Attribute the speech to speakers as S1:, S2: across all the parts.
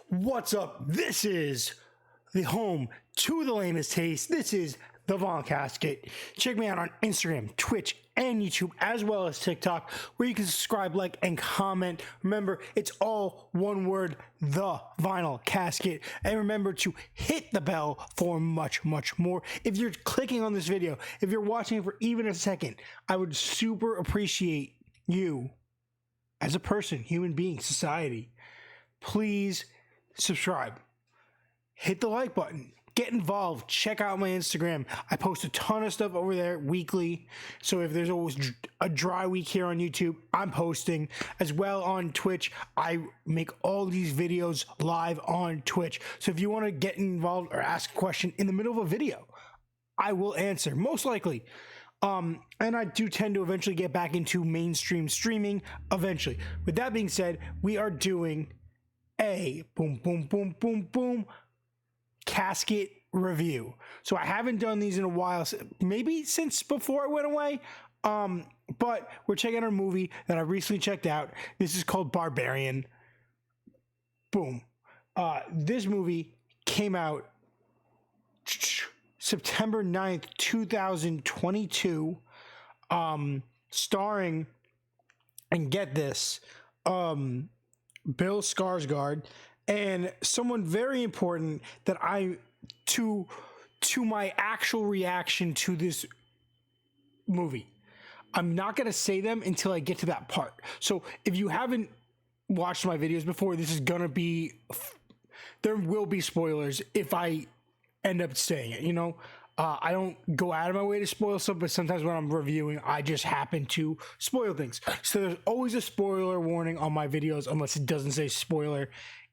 S1: What's up? This is the home to the lamest taste. This is the Von Casket. Check me out on Instagram, Twitch, and YouTube, as well as TikTok, where you can subscribe, like, and comment. Remember, it's all one word, the Vinyl Casket. And remember to hit the bell for much, much more. If you're clicking on this video, if you're watching it for even a second, I would super appreciate you as a person, human being, society. Please subscribe, hit the like button, get involved, check out my Instagram. I post a ton of stuff over there weekly. So if there's always a dry week here on YouTube, I'm posting as well on Twitch. I make all these videos live on Twitch. So if you want to get involved or ask a question in the middle of a video, I will answer, most likely. And I do tend to eventually get back into mainstream streaming eventually. With that being said, we are doing a boom casket review. So I haven't done these in a while, maybe since before I went away. But we're checking out a movie that I recently checked out. This is called Barbarian. Boom. This movie came out September 9th, 2022, starring, and get this, Bill Skarsgård, and someone very important that to my actual reaction to this movie. I'm not going to say them until I get to that part. So if you haven't watched my videos before, this is going to be, there will be spoilers if I end up saying it, you know. I don't go out of my way to spoil stuff, but sometimes when I'm reviewing, I just happen to spoil things. So there's always a spoiler warning on my videos, unless it doesn't say spoiler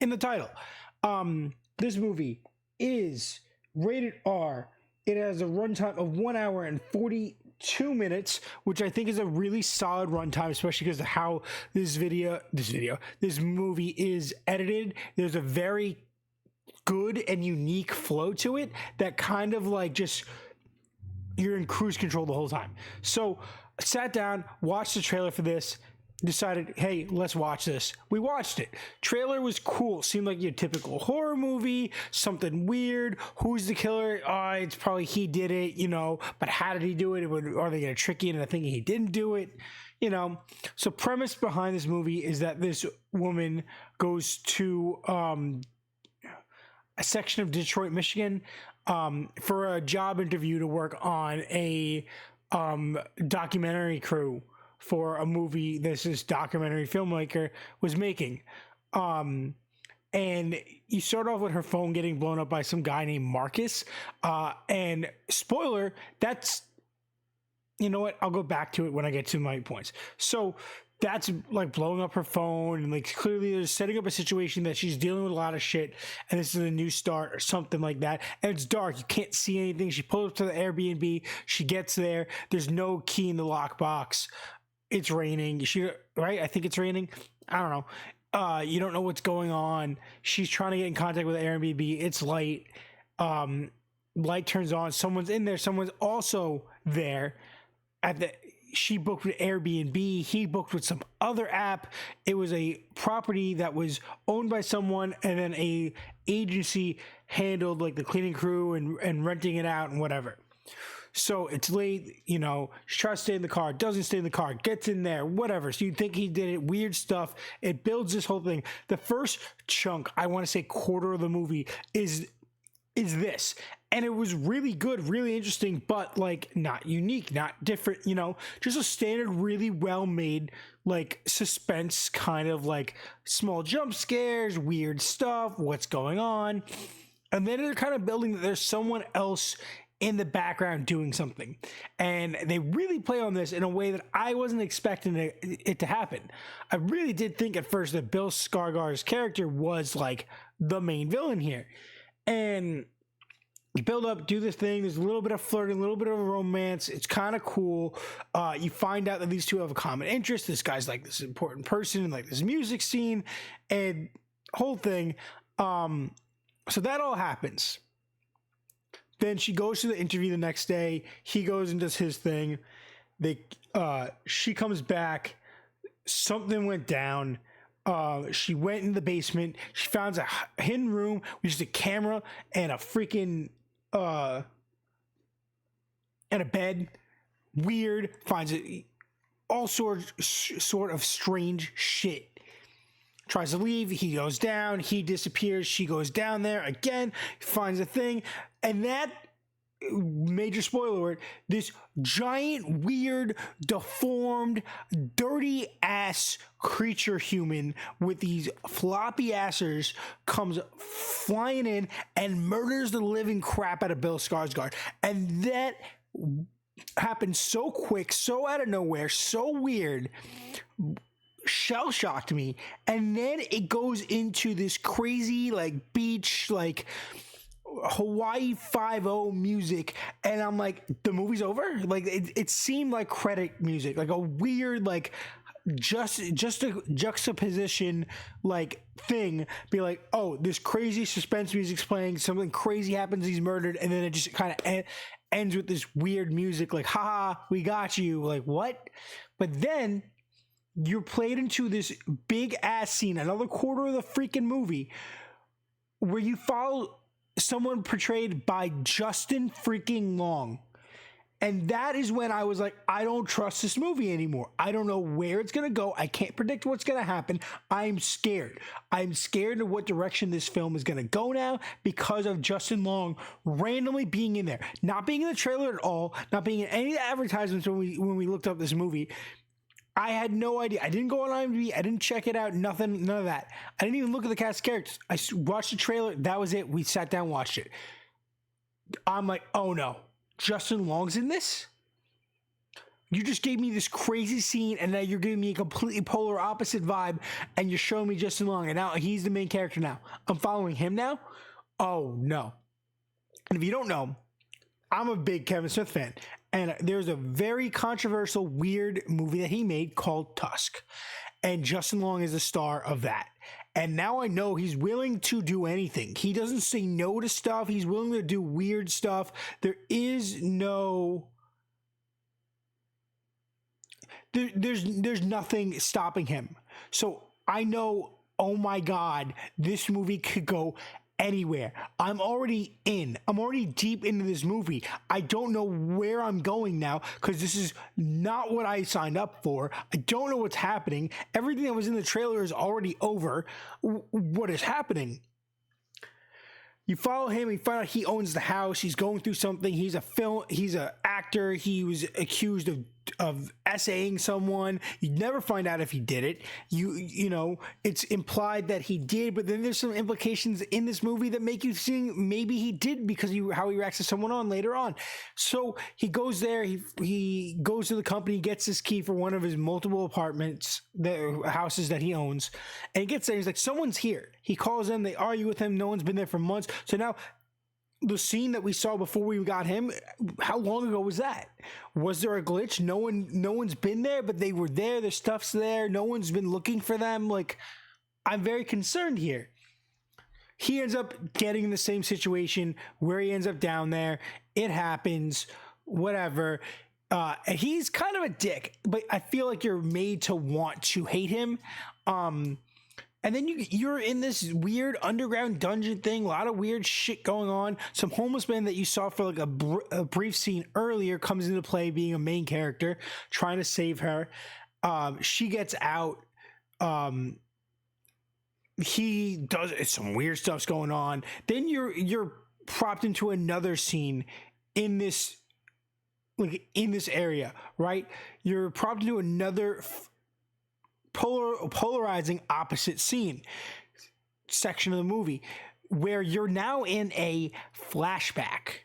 S1: in the title. This movie is rated R. It has a runtime of 1 hour and 42 minutes, which I think is a really solid runtime, especially because of how this movie is edited. There's a very good and unique flow to it that kind of like just, you're in cruise control the whole time. So I sat down, watched the trailer for this, decided, hey, let's watch this. We watched it. Trailer was cool. Seemed like your typical horror movie, something weird. Who's the killer? It's probably he did it, you know, but how did he do it? Are they going to trick you into thinking he didn't do it? You know, so premise behind this movie is that this woman goes to a section of Detroit, Michigan, for a job interview to work on a documentary crew for a movie this documentary filmmaker was making. And you start off with her phone getting blown up by some guy named Marcus. And spoiler, that's, you know what? I'll go back to it when I get to my points. So that's like blowing up her phone, and like clearly they're setting up a situation that she's dealing with a lot of shit, and this is a new start or something like that. And it's dark, you can't see anything. She pulls up to the Airbnb, she gets there, there's no key in the lockbox. It's raining. Right? I think it's raining. I don't know. You don't know what's going on. She's trying to get in contact with the Airbnb. It's light. Light turns on. Someone's in there. Someone's also there. She booked with Airbnb. He booked with some other app. It was a property that was owned by someone, and then a agency handled like the cleaning crew and renting it out and whatever. So it's late, you know, she tries to stay in the car, doesn't stay in the car, gets in there, whatever. So you think he did it, weird stuff. It builds this whole thing. The first chunk, I want to say quarter of the movie, is this. And it was really good, really interesting, but like not unique, not different, you know, just a standard, really well made, like suspense kind of like small jump scares, weird stuff, what's going on. And then they're kind of building that there's someone else in the background doing something. And they really play on this in a way that I wasn't expecting it to happen. I really did think at first that Bill Skarsgård's character was like the main villain here. And you build up, do this thing. There's a little bit of flirting, a little bit of romance. It's kind of cool. You find out that these two have a common interest. This guy's like this important person in like this music scene and whole thing. So that all happens. Then she goes to the interview the next day. He goes and does his thing. She comes back. Something went down. She went in the basement. She found a hidden room with just a camera and a freaking and a bed. Weird. Finds it all sort of strange shit. Tries to leave. He goes down. He disappears. She goes down there again. Finds a thing, and that, major spoiler alert, this giant, weird, deformed, dirty ass creature human with these floppy assers comes flying in and murders the living crap out of Bill Skarsgård. And that happened so quick, so out of nowhere, so weird, shell shocked me. And then it goes into this crazy, like, beach, like Hawaii 5-0 music, and I'm like, the movie's over. Like, it seemed like credit music, like a weird, like, just a juxtaposition, like, thing. Be like, oh, this crazy suspense music's playing, something crazy happens, he's murdered, and then it just kind of ends with this weird music, like, haha, we got you. Like, what? But then you're played into this big ass scene, another quarter of the freaking movie, where you follow someone portrayed by Justin freaking Long. And that is when I was like, I don't trust this movie anymore. I don't know where it's going to go. I can't predict what's going to happen. I'm scared. I'm scared of what direction this film is going to go now because of Justin Long randomly being in there. Not being in the trailer at all. Not being in any of the advertisements when we looked up this movie. I had no idea. I didn't go on IMDb. I didn't check it out. Nothing, none of that. I didn't even look at the cast of characters. I watched the trailer. That was it. We sat down, watched it. I'm like, oh no, Justin Long's in this? You just gave me this crazy scene, and now you're giving me a completely polar opposite vibe, and you're showing me Justin Long, and now he's the main character now. I'm following him now? Oh no. And if you don't know, I'm a big Kevin Smith fan. And there's a very controversial, weird movie that he made called Tusk. And Justin Long is the star of that. And now I know he's willing to do anything. He doesn't say no to stuff. He's willing to do weird stuff. There's nothing stopping him. So I know, oh my God, this movie could go anywhere. I'm already deep into this movie. I don't know where I'm going now because this is not what I signed up for. I don't know what's happening. Everything that was in the trailer is already over. What is happening? You follow him, you find out he owns the house, he's going through something, he's an actor, he was accused of essaying someone. You never find out if he did it. You know, it's implied that he did, but then there's some implications in this movie that make you think maybe he did because how he reacts to someone on later on. So he goes there, he goes to the company, gets his key for one of his multiple apartments, the houses that he owns, and he gets there, he's like, someone's here. He calls them, they argue with him, no one's been there for months. So now the scene that we saw before we got him, how long ago was that? Was there a glitch? No one's been there, but they were there. Their stuff's there. No one's been looking for them. Like, I'm very concerned here. He ends up getting in the same situation where he ends up down there. It happens, whatever. And he's kind of a dick, but I feel like you're made to want to hate him. And then you're in this weird underground dungeon thing, a lot of weird shit going on. Some homeless man that you saw for like a brief scene earlier comes into play being a main character, trying to save her. She gets out. He does some weird stuff's going on. Then you're propped into another scene in this area, right? You're propped into another polarizing opposite scene section of the movie where you're now in a flashback.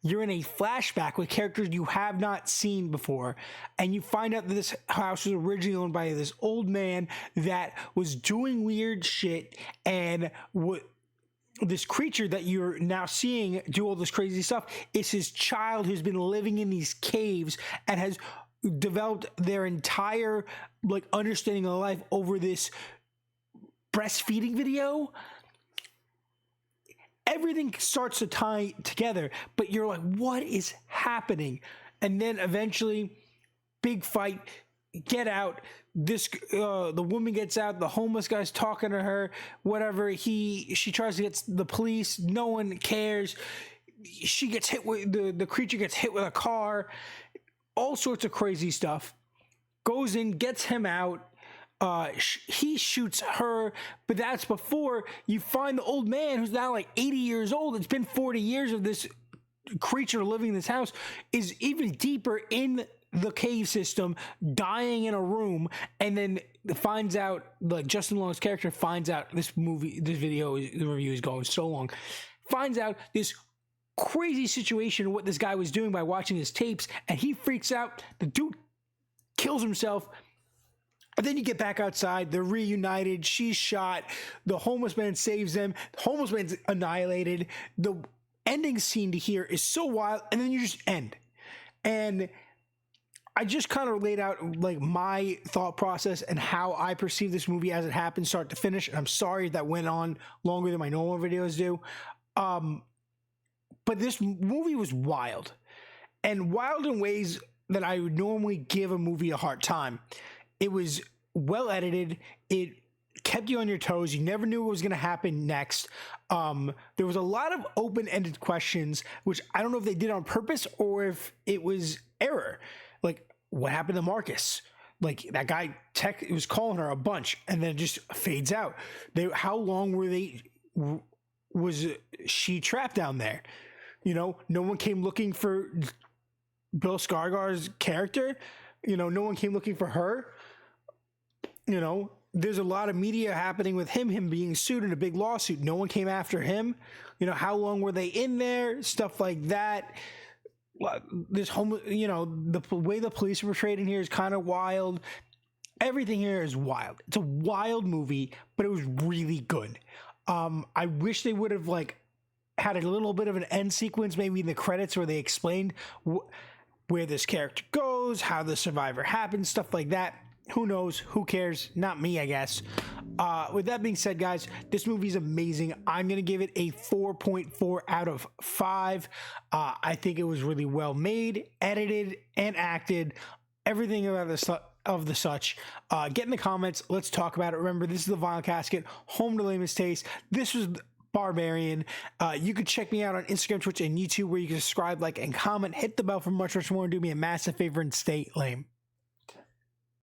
S1: You're in a flashback with characters you have not seen before, and you find out that this house was originally owned by this old man that was doing weird shit, and this creature that you're now seeing do all this crazy stuff is his child who's been living in these caves and has developed their entire understanding of life over this breastfeeding video. Everything starts to tie together, but you're like, what is happening? And then eventually, big fight. get out. This the woman gets out. The homeless guy's talking to her. Whatever. She tries to get the police. No one cares. She gets hit with the creature gets hit with a car. All sorts of crazy stuff. Goes in, gets him out. He shoots her, but that's before you find the old man who's now like 80 years old. It's been 40 years of this creature living in this house, is even deeper in the cave system, dying in a room, and then finds out, like Justin Long's character finds out the review is going so long, finds out this crazy situation, what this guy was doing by watching his tapes, and he freaks out. The dude kills himself. And then you get back outside, they're reunited, she's shot, the homeless man saves them, the homeless man's annihilated. The ending scene to here is so wild, and then you just end. And I just kind of laid out like my thought process and how I perceive this movie as it happened, start to finish. And I'm sorry that went on longer than my normal videos do. But this movie was wild. And wild in ways that I would normally give a movie a hard time. It was well edited. It kept you on your toes. You never knew what was going to happen next. There was a lot of open-ended questions, which I don't know if they did on purpose or if it was error. Like, what happened to Marcus? Like, that guy was calling her a bunch and then it just fades out. How long was she trapped down there? You know, no one came looking for Bill Skarsgård's character. You know, no one came looking for her. You know, there's a lot of media happening with him being sued in a big lawsuit. No one came after him. You know, how long were they in there? Stuff like that. This the way the police are portrayed in here is kind of wild. Everything here is wild. It's a wild movie, but it was really good. I wish they would have had a little bit of an end sequence, maybe in the credits, where they explained where this character goes, how the survivor happens, stuff like that. Who knows? Who cares? Not me, I guess. With that being said, guys, this movie is amazing. I'm going to give it a 4.4 out of 5. I think it was really well made, edited, and acted. Everything about the such. Get in the comments. Let's talk about it. Remember, this is the Vinyl Casket, home to lamest taste. This was Barbarian. You can check me out on Instagram, Twitch, and YouTube, where you can subscribe, like, and comment. Hit the bell for much more, and do me a massive favor and stay lame.